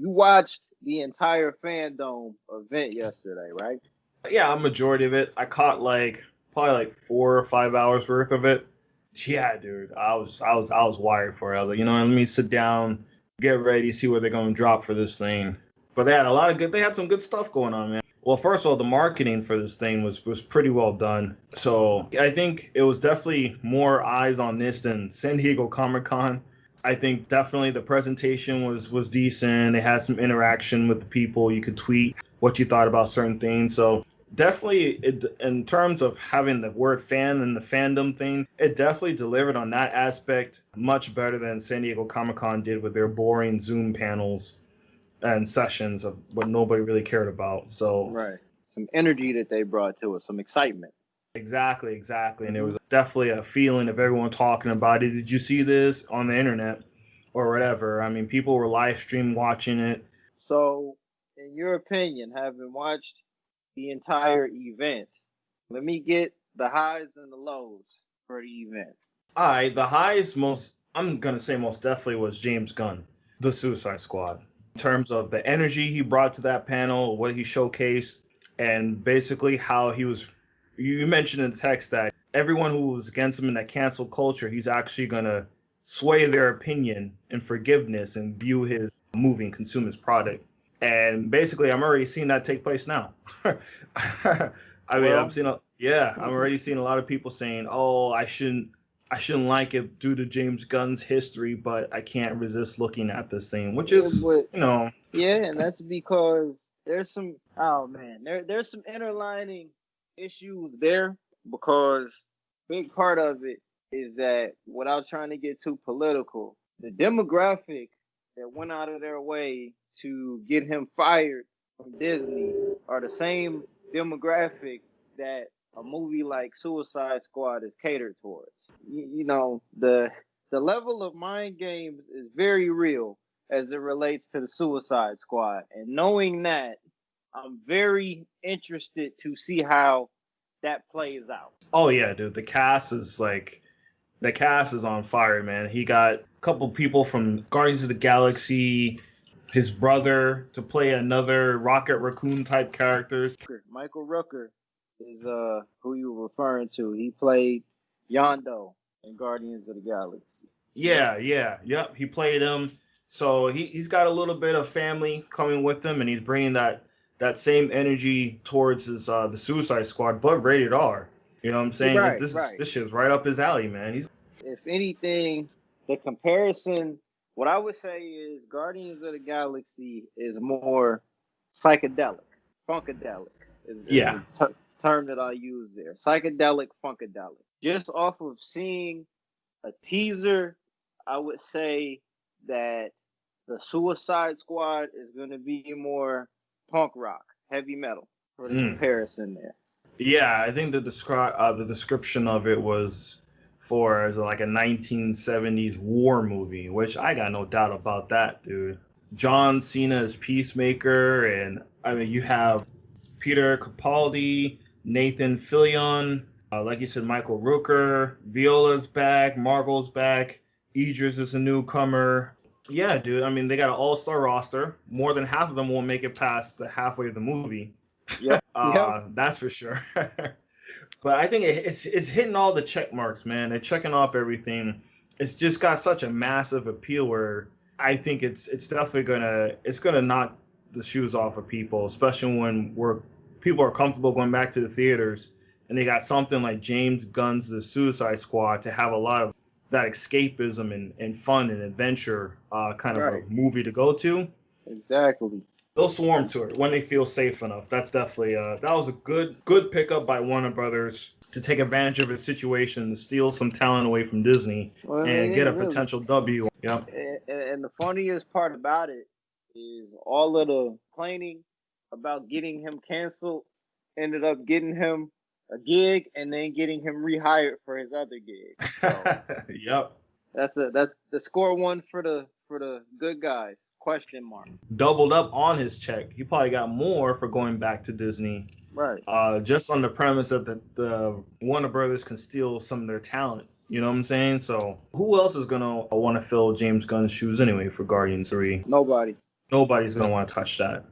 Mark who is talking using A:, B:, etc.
A: You watched the entire Fandome event yesterday, right?
B: Yeah, a majority of it. I caught probably like 4 or 5 hours worth of it. Yeah, dude, I was wired for it. I was like, let me sit down, get ready, see what they're gonna drop for this thing. But they had some good stuff going on, man. Well, first of all, the marketing for this thing was pretty well done. So I think it was definitely more eyes on this than San Diego Comic Con. I think definitely the presentation was decent. They had some interaction with the people. You could tweet what you thought about certain things. So definitely, in terms of having the word fan and the fandom thing, it definitely delivered on that aspect much better than San Diego Comic Con did with their boring Zoom panels and sessions of what nobody really cared about. So
A: Right. Some energy that they brought to it, some excitement.
B: exactly. And there was definitely a feeling of everyone talking about it. Did you see this on the internet or whatever? I mean, people were live stream watching it.
A: So, in your opinion, having watched the entire event, let me get the highs and the lows for the event.
B: The highest most I'm gonna say most definitely was James Gunn, the Suicide Squad. In terms of the energy he brought to that panel, what he showcased, and basically how he was. You mentioned in the text that everyone who was against him in that cancel culture, he's actually gonna sway their opinion and forgiveness and view his movie and consume his product. And basically, I'm already seeing that take place now. I mean,
A: Well,
B: I'm already seeing a lot of people saying, "Oh, I shouldn't like it due to James Gunn's history, but I can't resist looking at this thing," which
A: yeah,
B: is,
A: but yeah, and that's because there's some oh man, there's some interlining issues there because big part of it is that without trying to get too political, the demographic that went out of their way to get him fired from Disney are the same demographic that a movie like Suicide Squad is catered towards. The level of mind games is very real as it relates to the Suicide Squad. And knowing that, I'm very interested to see how that plays out.
B: oh yeah, dude, the cast is on fire, man. He got a couple people from Guardians of the Galaxy, his brother to play another Rocket Raccoon type characters.
A: Michael Rooker is who you were referring to. He played Yondo in Guardians of the Galaxy.
B: Yep. He played him, so he's got a little bit of family coming with him, and he's bringing that same energy towards his the Suicide Squad, but rated R. You know what I'm saying?
A: Right,
B: This
A: right.
B: shit's right up his alley, man. He's
A: If anything, the comparison, what I would say is Guardians of the Galaxy is more psychedelic, funkadelic is
B: yeah.
A: the term that I use there. Psychedelic, funkadelic. Just off of seeing a teaser, I would say that the Suicide Squad is going to be more punk rock, heavy metal for the
B: Mm.
A: comparison there.
B: Yeah, I think the description of it was for as like a 1970s war movie, which I got no doubt about that, dude. John Cena as Peacemaker, and I mean you have Peter Capaldi, Nathan Fillion, like you said, Michael Rooker, Viola's back, Marvel's back, Idris is a newcomer. Yeah, dude. I mean, they got an all-star roster. More than half of them won't make it past the halfway of the movie.
A: Yep, yep.
B: That's for sure. But I think it's hitting all the check marks, man. They're checking off everything. It's just got such a massive appeal where I think it's definitely gonna knock the shoes off of people, especially when people are comfortable going back to the theaters and they got something like James Gunn's The Suicide Squad to have a lot of that escapism and fun and adventure kind of a
A: Right,
B: movie to go to.
A: exactly.
B: They'll swarm to it when they feel safe enough. That's definitely that was a good pickup by Warner Brothers to take advantage of a situation to steal some talent away from Disney
A: Well,
B: and
A: it
B: get a
A: really.
B: potential W. Yep.
A: And the funniest part about it is all of the complaining about getting him canceled ended up getting him a gig and then getting him rehired for his other gig. So
B: Yep.
A: that's the score one for the good guys. Question mark.
B: Doubled up on his check. He probably got more for going back to Disney.
A: Right.
B: Just on the premise that the Warner Brothers can steal some of their talent. You know what I'm saying? So who else is gonna want to fill James Gunn's shoes anyway for Guardians 3?
A: Nobody.
B: Nobody's gonna want to touch that.